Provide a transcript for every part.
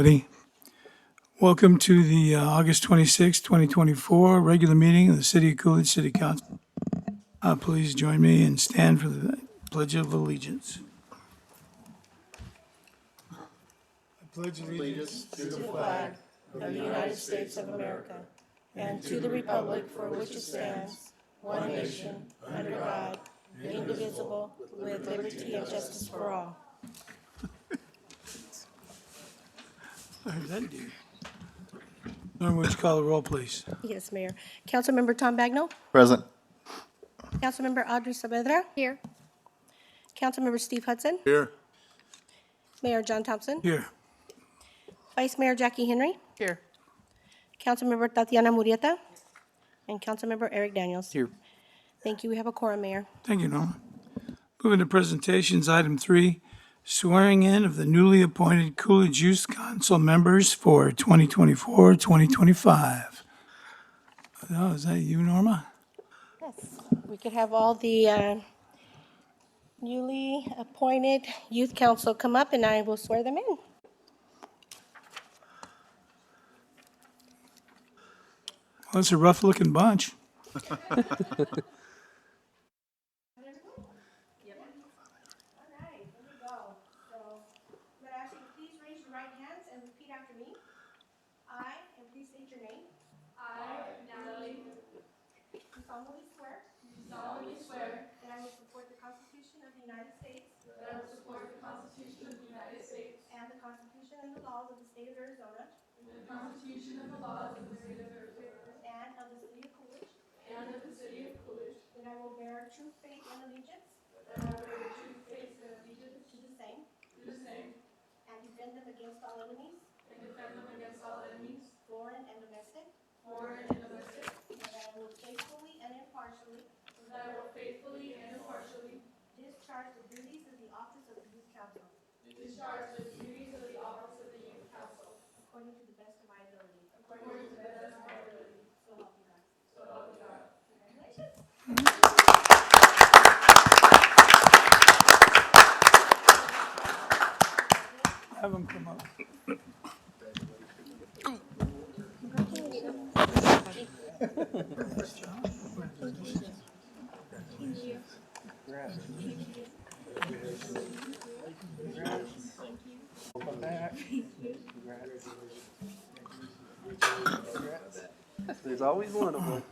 Everybody. Welcome to the August 26, 2024 regular meeting of the City of Coolidge City Council. Please join me and stand for the Pledge of Allegiance. I pledge allegiance To the flag of the United States of America and to the republic for which it stands, one nation, under God, indivisible, with liberty and justice for all. I heard that, dude. Norma, would you call the roll, please? Yes, Mayor. Councilmember Tom Bagnell. Present. Councilmember Audrey Saavedra. Here. Councilmember Steve Hudson. Here. Mayor John Thompson. Here. Vice Mayor Jackie Henry. Here. Councilmember Tatiana Murrieta. And Councilmember Eric Daniels. Here. Thank you. We have a quorum, Mayor. Thank you, Norma. Moving to presentations, item 3, swearing in of the newly appointed Coolidge Youth Council members for 2024-2025. Oh, is that you, Norma? Yes. We could have all the newly appointed youth council come up and I will swear them in. Well, it's a rough-looking bunch. Solemnly swear that I will support the Constitution of the United States and the Constitution and the laws of the state of Arizona and of the city of Coolidge, that I will bear true faith and allegiance to the same and defend them against all enemies, foreign and domestic, and that I will faithfully and impartially discharge the duties of the office of the Youth Council according to the best of my ability. So help me God. Congratulations. Have them come up. There's always one of them.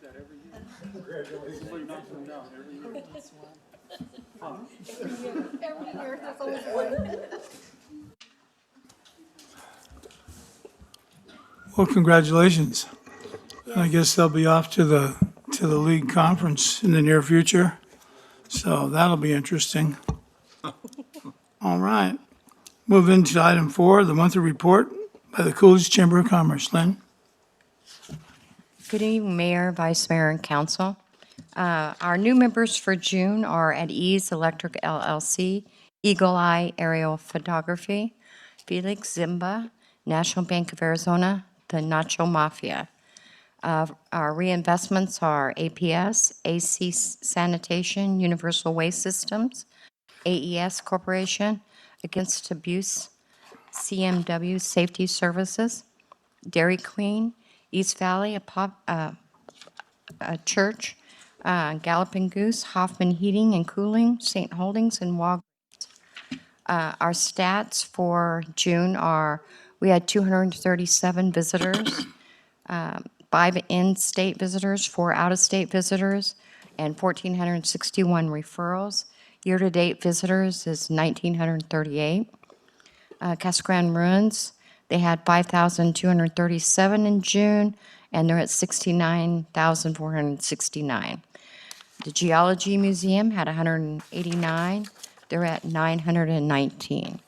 Every year, there's always one. Well, congratulations. I guess they'll be off to the league conference in the near future, so that'll be interesting. All right. Move into item 4, the monthly report by the Coolidge Chamber of Commerce. Lynn? Good evening, Mayor, Vice Mayor, and Council. Our new members for June are at Ease Electric LLC, Eagle Eye Aerial Photography, Felix Zimba, National Bank of Arizona, the Nacho Mafia. Our reinvestments are APS, AC Sanitation, Universal Waste Systems, AES Corporation, Against Abuse, CMW Safety Services, Dairy Queen, East Valley, a church, Galloping Goose, Hoffman Heating and Cooling, St. Holdings, and Walgreens. Our stats for June are, we had 237 visitors, 5 in-state visitors, 4 out-of-state visitors, and 1,461 referrals. Year-to-date visitors is 1,938. Casa Grande Ruins, they had 5,237 in June, and they're at 69,469. The Geology Museum had 189. They're at 919.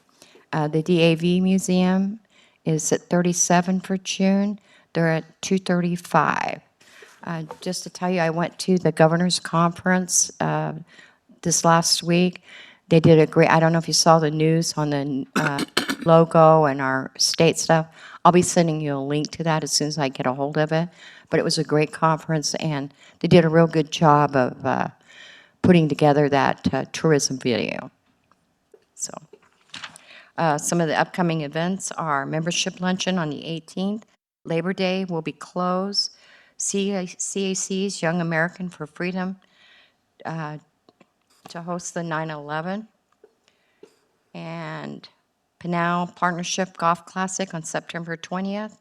The DAV Museum is at 37 for June. They're at 235. Just to tell you, I went to the Governor's Conference this last week. They did a great, I don't know if you saw the news on the logo and our state stuff. I'll be sending you a link to that as soon as I get a hold of it. But it was a great conference, and they did a real good job of putting together that tourism video. So Some of the upcoming events are membership luncheon on the 18th. Labor Day will be closed. CAC's Young American for Freedom to host the 9/11. And Pinal Partnership Golf Classic on September 20th.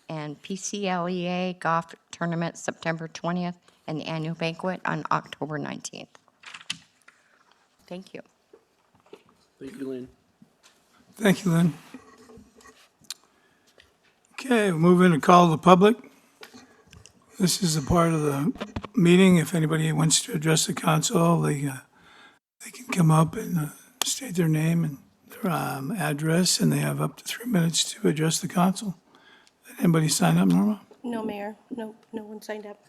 And PCLEA Golf Tournament September 20th. And the annual banquet on October 19th. Thank you. Thank you, Lynn. Thank you, Lynn. Okay, we'll move into call of the public. This is a part of the meeting. If anybody wants to address the council, they can come up and state their name and their address, and they have up to 3 minutes to address the council. Did anybody sign up, Norma? No, Mayor. No one signed up.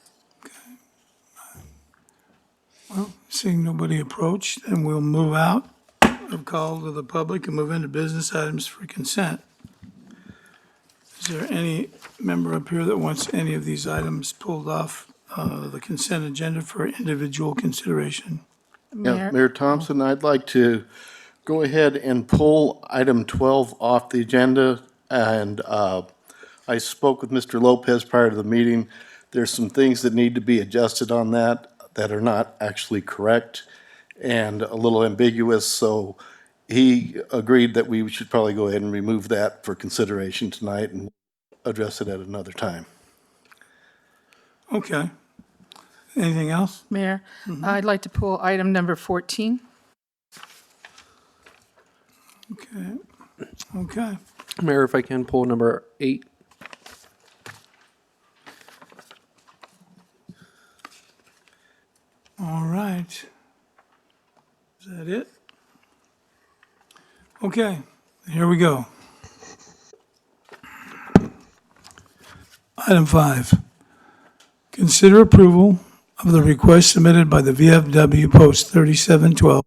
Well, seeing nobody approach, then we'll move out of call to the public and move into business items for consent. Is there any member up here that wants any of these items pulled off the consent agenda for individual consideration? Yeah, Mayor Thompson, I'd like to go ahead and pull item 12 off the agenda. And I spoke with Mr. Lopez prior to the meeting. There's some things that need to be adjusted on that are not actually correct and a little ambiguous. So he agreed that we should probably go ahead and remove that for consideration tonight and address it at another time. Okay. Anything else? Mayor, I'd like to pull item number 14. Okay. Okay. Mayor, if I can pull number 8. All right. Is that it? Okay, here we go. Item 5. Consider approval of the request submitted by the VFW Post 3712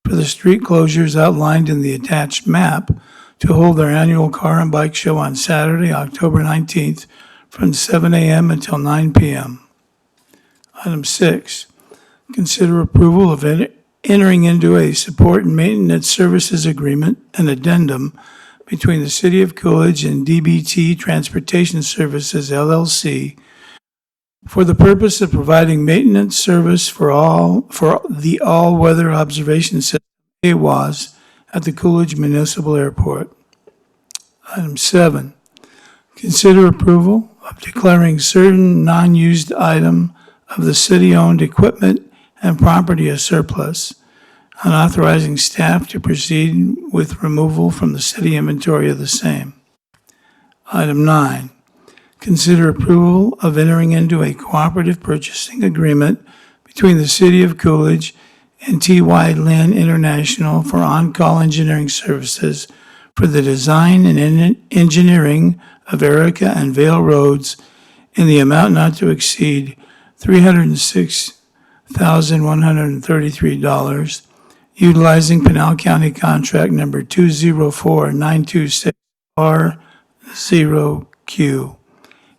for the street closures outlined in the attached map to hold their annual car and bike show on Saturday, October 19th from 7 a.m. until 9 p.m. Item 6. Consider approval of entering into a support and maintenance services agreement, an addendum, between the City of Coolidge and DBT Transportation Services, LLC, for the purpose of providing maintenance service for the all-weather observation system, AWAS, at the Coolidge Municipal Airport. Item 7, consider approval of declaring certain non-used item of the city-owned equipment and property as surplus, and authorizing staff to proceed with removal from the city inventory of the same. Item 9, consider approval of entering into a cooperative purchasing agreement between the City of Coolidge and T.Y. Lin International for on-call engineering services for the design and engineering of Erica and Vale Roads in the amount not to exceed $306,133, utilizing Pinal County Contract Number 204926R0Q,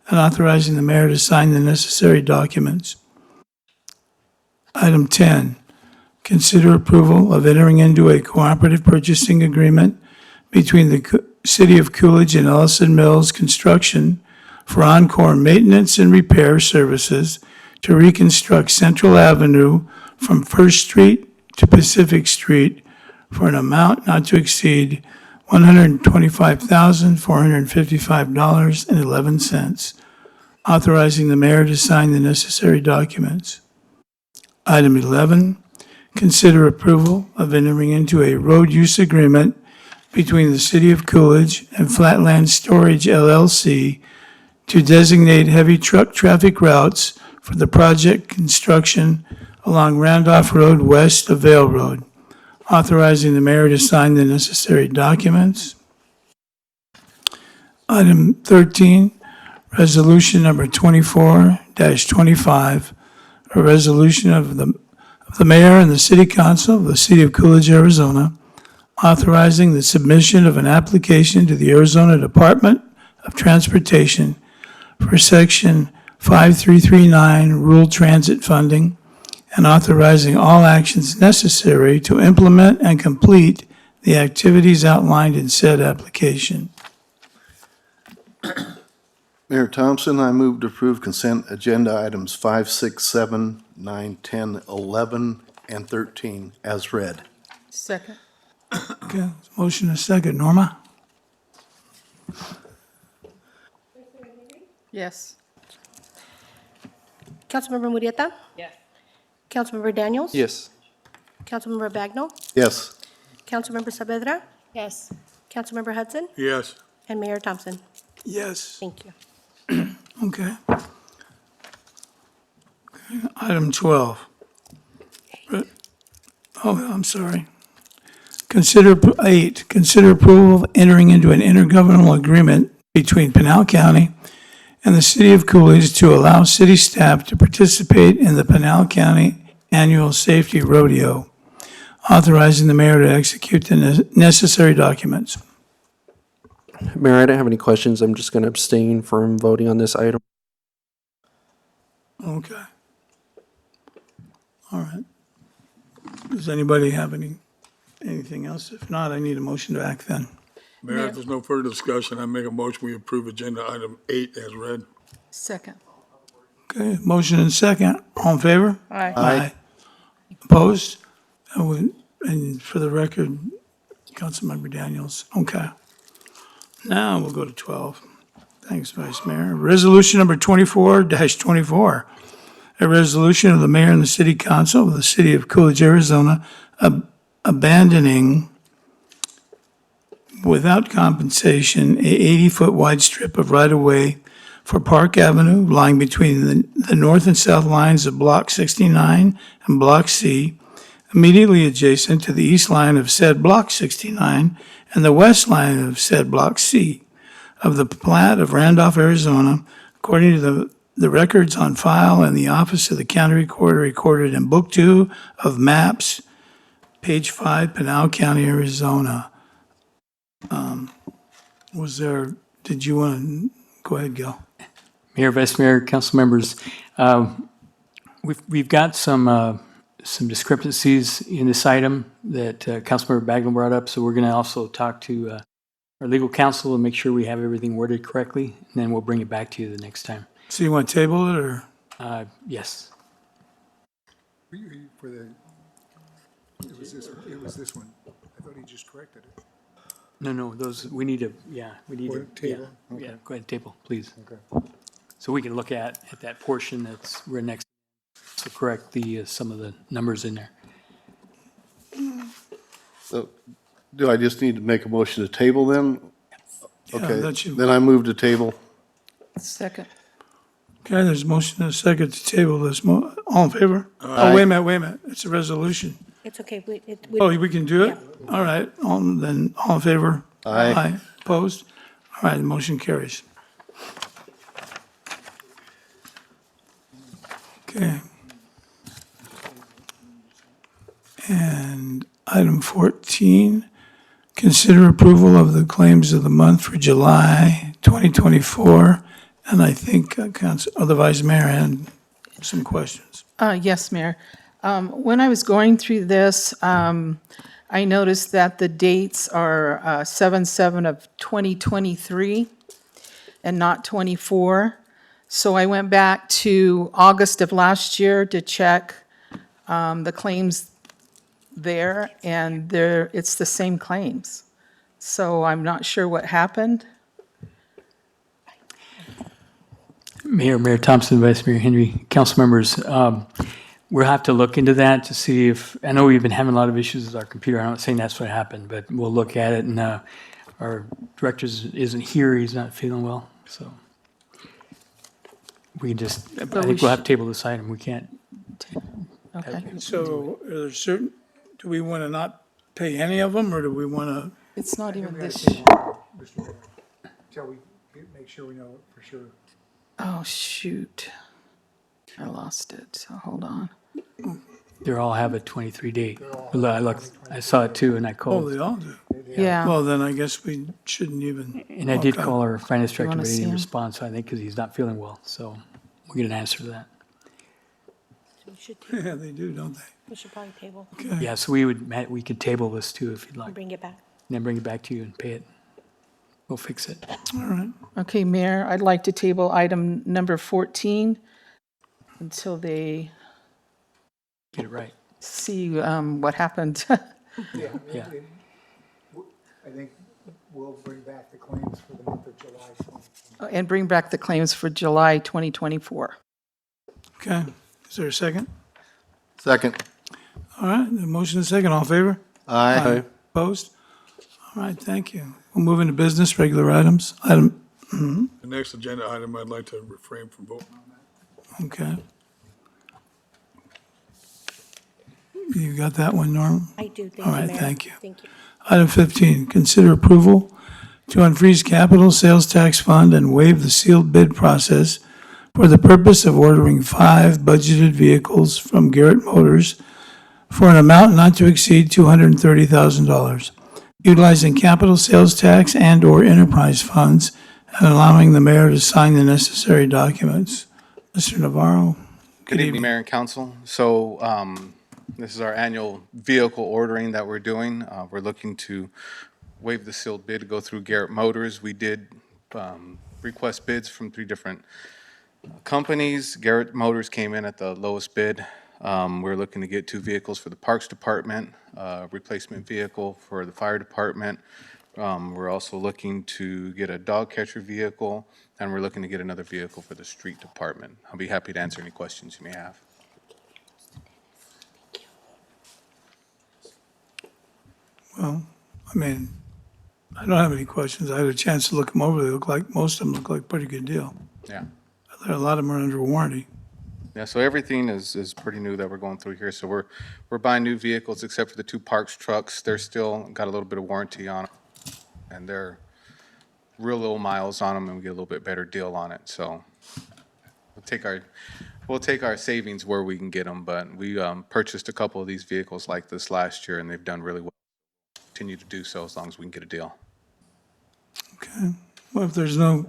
and authorizing the mayor to sign the necessary documents. Item 10, consider approval of entering into a cooperative purchasing agreement between the City of Coolidge and Ellison Mills Construction for Encore maintenance and repair services to reconstruct Central Avenue from First Street to Pacific Street for an amount not to exceed $125,455.11, authorizing the mayor to sign the necessary documents. Item 11, consider approval of entering into a road use agreement between the City of Coolidge and Flatland Storage, LLC, to designate heavy truck traffic routes for the project construction along Randolph Road west of Vale Road, authorizing the mayor to sign the necessary documents. Item 13, resolution number 24-25, a resolution of the mayor and the city council of the City of Coolidge, Arizona, authorizing the submission of an application to the Arizona Department of Transportation for Section 5339 Rural Transit Funding, and authorizing all actions necessary to implement and complete the activities outlined in said application. Mayor Thompson, I move to approve consent agenda items 5, 6, 7, 9, 10, 11, and 13 as read. Second. Okay, motion and second. Norma? Yes. Councilmember Murrieta? Yes. Councilmember Daniels? Yes. Councilmember Bagnell? Yes. Councilmember Saavedra? Yes. Councilmember Hudson? Yes. And Mayor Thompson. Yes. Thank you. Okay. Item 12. Oh, I'm sorry. Consider approval of entering into an intergovernmental agreement between Pinal County and the city of Coolidge to allow city staff to participate in the Pinal County Annual Safety Rodeo, authorizing the mayor to execute the necessary documents. Mayor, I don't have any questions. I'm just going to abstain from voting on this item. Okay. All right. Does anybody have anything else? If not, I need a motion to act then. Mayor, if there's no further discussion, I make a motion, we approve agenda item 8 as read. Second. Okay, motion and second. All in favor? Aye. Aye. Opposed? And for the record, Councilmember Daniels. Okay. Now we'll go to 12. Thanks, Vice Mayor. Resolution number 24-24. A resolution of the mayor and the city council of the city of Coolidge, Arizona, abandoning without compensation a 80-foot wide strip of right-of-way for Park Avenue lying between the north and south lines of Block 69 and Block C, immediately adjacent to the east line of said Block 69 and the west line of said Block C of the plat of Randolph, Arizona, according to the records on file in the office of the county recorder recorded in Book 2 of Maps, page 5, Pinal County, Arizona. Did you want to, go ahead, Gil. Mayor, Vice Mayor, council members, we've got some discrepancies in this item that Councilmember Bagnell brought up, so we're going to also talk to our legal counsel and make sure we have everything worded correctly, and then we'll bring it back to you the next time. So you want to table it, or? Yes. For the, it was this one. I thought he just corrected it. No, those, we need to, we need Or to. table? Yeah, Okay. go ahead, table, please. Okay. So we can look at that portion that's, we're next, so correct some of the numbers in there. So, do I just need to make a motion to table then? Yeah, Okay, that should- then I move to table. Second. Okay, there's a motion and a second to table this. All in favor? Oh, wait a minute. It's a resolution. It's okay. Oh, we can do it? All right, all in favor? Aye. Opposed? All right, the motion carries. Okay. And item 14, consider approval of the claims of the month for July 2024. And I think the Vice Mayor had some questions. Yes, Mayor. When I was going through this, I noticed that the dates are 7/7 of 2023 and not 24. So I went back to August of last year to check the claims there, and it's the same claims. So I'm not sure what happened. Mayor Thompson, Vice Mayor Henry, council members, we'll have to look into that to see if, I know we've been having a lot of issues with our computer. I'm not saying that's what happened, but we'll look at it, and our director isn't here. He's not feeling well, so we can just, I think we'll have to table this item. We can't. Okay. So are there certain, do we want to not pay any of them, or do we want to? It's not even this. Mr. Mayor, Until we make sure we know for sure. Oh, shoot. I lost it, so hold on. They all have a 23 date. I saw it too, and I Oh, called. they all do. Yeah. Well, then I guess we shouldn't even. And I did Okay. call our finance director, wanna but he see didn't him? respond, so I think because he's not feeling well. So we'll get an answer to that. Yeah, they do, don't they? We should probably table Okay. Yeah, so we could table this too if you'd like, and bring it back. and then bring it back to you and pay it. We'll fix it. All right. Okay, Mayor, I'd like to table item number 14 until they Get it right. see what happened. Yeah. Yeah. I think we'll bring back the claims for the month of July. And bring back the claims for July 2024. Okay. Is there a second? Second. All right, the motion is second. All in favor? Aye. Opposed? All right, thank you. We'll move into business, regular items. Item, The next agenda item, I'd like to refrain from voting on that. okay. You got that one, Norm? I do, thank you, All right, Mayor. thank you. Thank you. Item 15, consider approval to unfreeze capital sales tax fund and waive the sealed bid process for the purpose of ordering 5 budgeted vehicles from Garrett Motors for an amount not to exceed $230,000, utilizing capital sales tax and/or enterprise funds, and allowing the mayor to sign the necessary documents. Mr. Navarro? Good evening, Mayor and Council. So this is our annual vehicle ordering that we're doing. We're looking to waive the sealed bid to go through Garrett Motors. We did request bids from 3 different companies. Garrett Motors came in at the lowest bid. We're looking to get 2 vehicles for the Parks Department, replacement vehicle for the Fire Department. We're also looking to get a dog catcher vehicle, and we're looking to get another vehicle for the Street Department. I'll be happy to answer any questions you may have. Well, I mean, I don't have any questions. I had a chance to look them over. They look like, most of them look like a pretty good deal. Yeah. A lot of them are under warranty. Yeah, so everything is pretty new that we're going through here. So we're buying new vehicles except for the 2 Parks trucks. They're still got a little bit of warranty on them, and they're real low miles on them, and we get a little bit better deal on it. So we'll take our savings where we can get them. But we purchased a couple of these vehicles like this last year, and they've done really well. Continue to do so as long as we can get a deal. Okay. Well, if there's no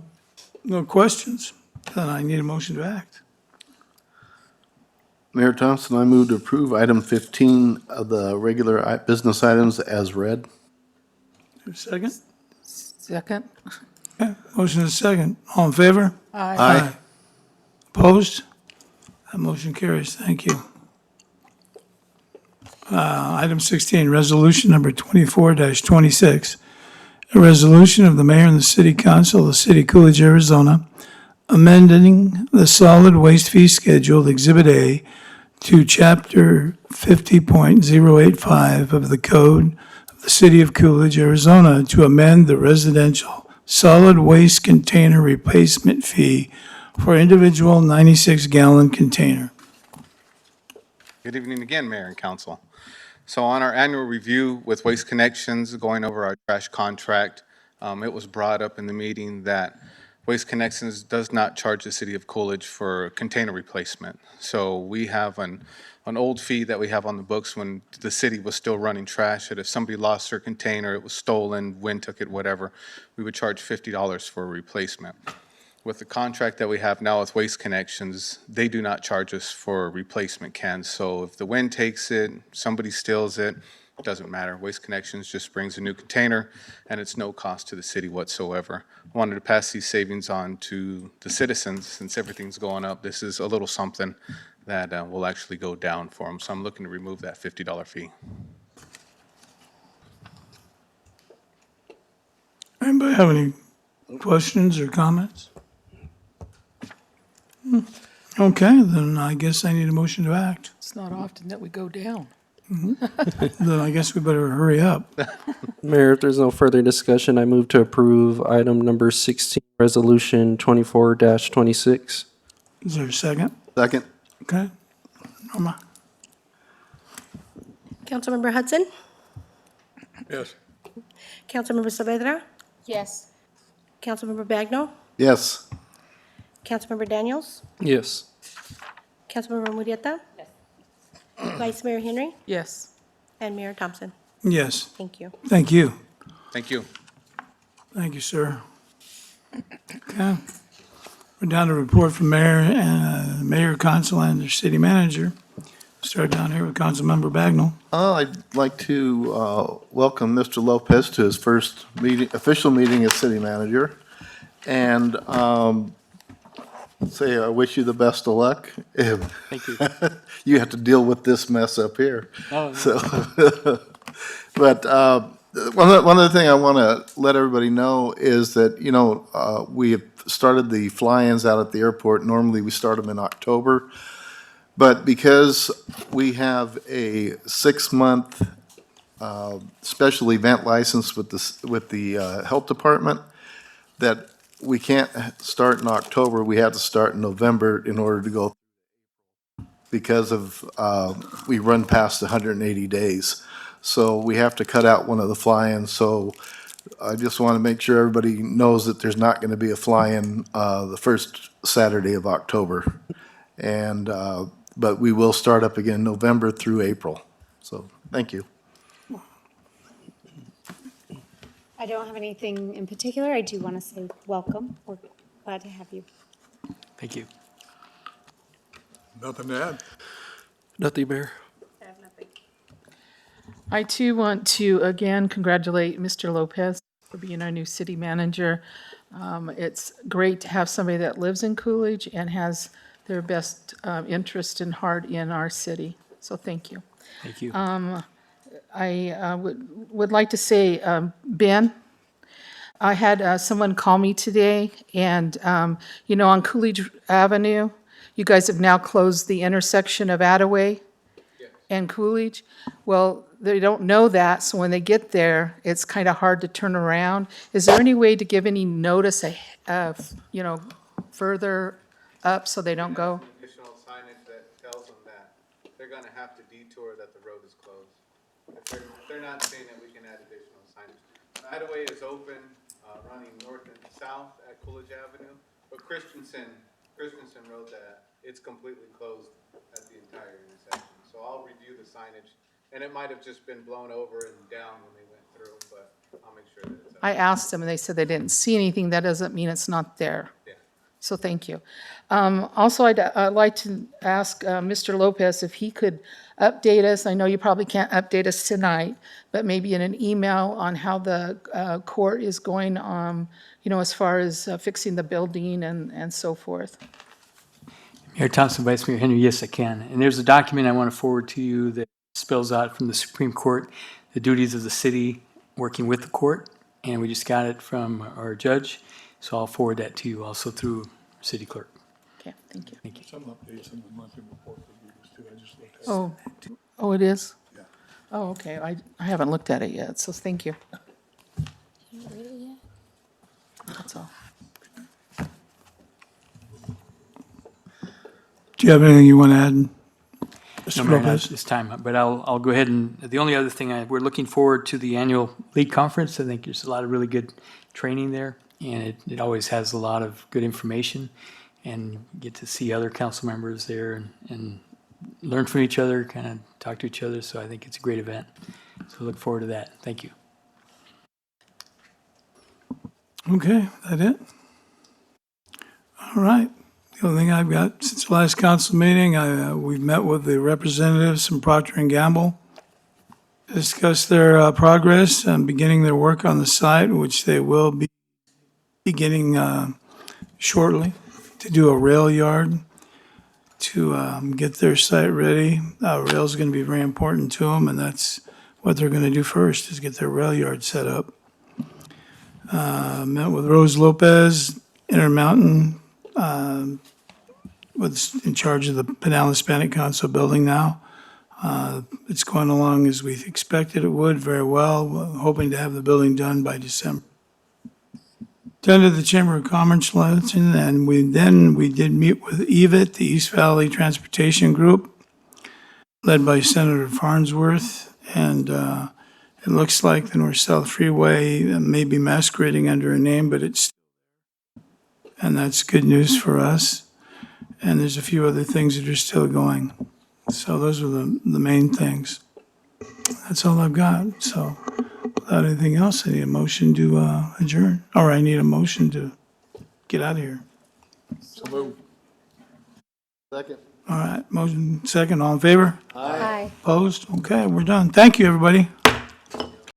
questions, then I need a motion to act. Mayor Thompson, I move to approve item 15 of the regular business items as read. Is there a second? Second? Okay, motion is second. All in favor? Aye. Opposed? That motion carries. Thank you. Item 16, resolution number 24-26. A resolution of the mayor and the city council of the city of Coolidge, Arizona, amending the solid waste fee schedule, Exhibit A, to Chapter 50.085 of the Code of the city of Coolidge, Arizona, to amend the residential solid waste container replacement fee for individual 96-gallon container. Good evening again, Mayor and Council. So on our annual review with Waste Connections, going over our trash contract, it was brought up in the meeting that Waste Connections does not charge the city of Coolidge for container replacement. So we have an old fee that we have on the books when the city was still running trash, that if somebody lost their container, it was stolen, wind took it, whatever, we would charge $50 for a replacement. With the contract that we have now with Waste Connections, they do not charge us for replacement cans. So if the wind takes it, somebody steals it, it doesn't matter. Waste Connections just brings a new container, and it's no cost to the city whatsoever. I wanted to pass these savings on to the citizens. Since everything's going up, this is a little something that will actually go down for them. So I'm looking to remove that $50 fee. Anybody have any questions or comments? Okay, then I guess I need a motion to act. It's not often that we go down. Then I guess we better hurry up. Mayor, if there's no further discussion, I move to approve item number 16, resolution 24-26. Is there a second? Second. Okay. Norma? Councilmember Hudson? Yes. Councilmember Saavedra? Yes. Councilmember Bagno? Yes. Councilmember Daniels? Yes. Councilmember Murrieta? Vice Mayor Henry? Yes. And Mayor Thompson? Yes, Thank you. thank you. Thank you. Thank you, sir. Okay. We're down to report from mayor, council, and their city manager. Start down here with Councilmember Bagnell. I'd like to welcome Mr. Lopez to his first meeting, official meeting as city manager, and say I wish you the best of luck. Thank you. You have to deal with this mess up here. Oh, So, but one other thing I want to let everybody know is that, you know, we have started the fly-ins out at the airport. Normally, we start them in October. But because we have a 6-month special event license with the health department, that we can't start in October, we have to start in November in order to go, because of, we run past 180 days. So we have to cut out one of the fly-ins. So I just want to make sure everybody knows that there's not going to be a fly-in the first Saturday of October. And, but we will start up again November through April. So, thank you. I don't have anything in particular. I do want to say welcome. We're glad to have you. thank you. Nothing to add? Nothing, Mayor. I too want to again congratulate Mr. Lopez for being our new city manager. It's great to have somebody that lives in Coolidge and has their best interest and heart in our city. So thank you. Thank you. I would like to say, Ben, I had someone call me today, and, you know, on Coolidge Avenue, you guys have now closed the intersection of Attaway and Coolidge. Well, they don't know that, so when they get there, it's kind of hard to turn around. Is there any way to give any notice of, you know, further up so they don't go? Additional signage that tells them that they're gonna have to detour, that the road is closed. If they're not seeing it, we can add additional signage. Hideaway is open, running north and south at Coolidge Avenue, but Christensen wrote that it's completely closed at the entire intersection. So I'll review the signage, and it might have just been blown over and down when they went through, but I'll make sure that it's up. I asked them, and they said they didn't see anything. That doesn't mean it's not there. Yeah. So thank you. Also, I'd like to ask Mr. Lopez if he could update us. I know you probably can't update us tonight, but maybe in an email on how the court is going, you know, as far as fixing the building and so forth. Mayor Thompson, Vice Mayor Henry, yes, I can. And there's a document I want to forward to you that spells out from the Supreme Court the duties of the city working with the court, and we just got it from our judge, so I'll forward that to you also through city clerk. Okay, thank you. Thank you. Some updates in the monthly report for you too. I just looked at it. Oh, it is? Yeah. Oh, okay. I haven't looked at it yet, so thank you. That's all. Do you have anything you want to add, Mr. No, Mayor, not Lopez? at this time, but I'll go ahead and, the only other thing, we're looking forward to the annual league conference. I think there's a lot of really good training there, and it always has a lot of good information, and get to see other council members there and learn from each other, kind of talk to each other, so I think it's a great event. So look forward to that. Thank you. Okay, that it? All right. The only thing I've got since the last council meeting, we've met with the representatives from Procter & Gamble, discussed their progress and beginning their work on the site, which they will be beginning shortly, to do a rail yard to get their site ready. Rail's going to be very important to them, and that's what they're going to do first, is get their rail yard set up. Met with Rose Lopez, Intermountain, was in charge of the Pinal Hispanic Council building now. It's going along as we expected it would, very well, hoping to have the building done by December. Attended the Chamber of Commerce luncheon, and we did meet with EVIT, the East Valley Transportation Group, led by Senator Farnsworth, and it looks like the North-South Freeway may be masquerading under a name, but it's, and that's good news for us. And there's a few other things that are still going. So those are the main things. That's all I've got. So without anything else, I need a motion to adjourn. Or I need a motion to get out of here. So move. Second. Aye. All right, motion second, all in favor? Aye. Opposed? Okay, we're done. Thank you, everybody.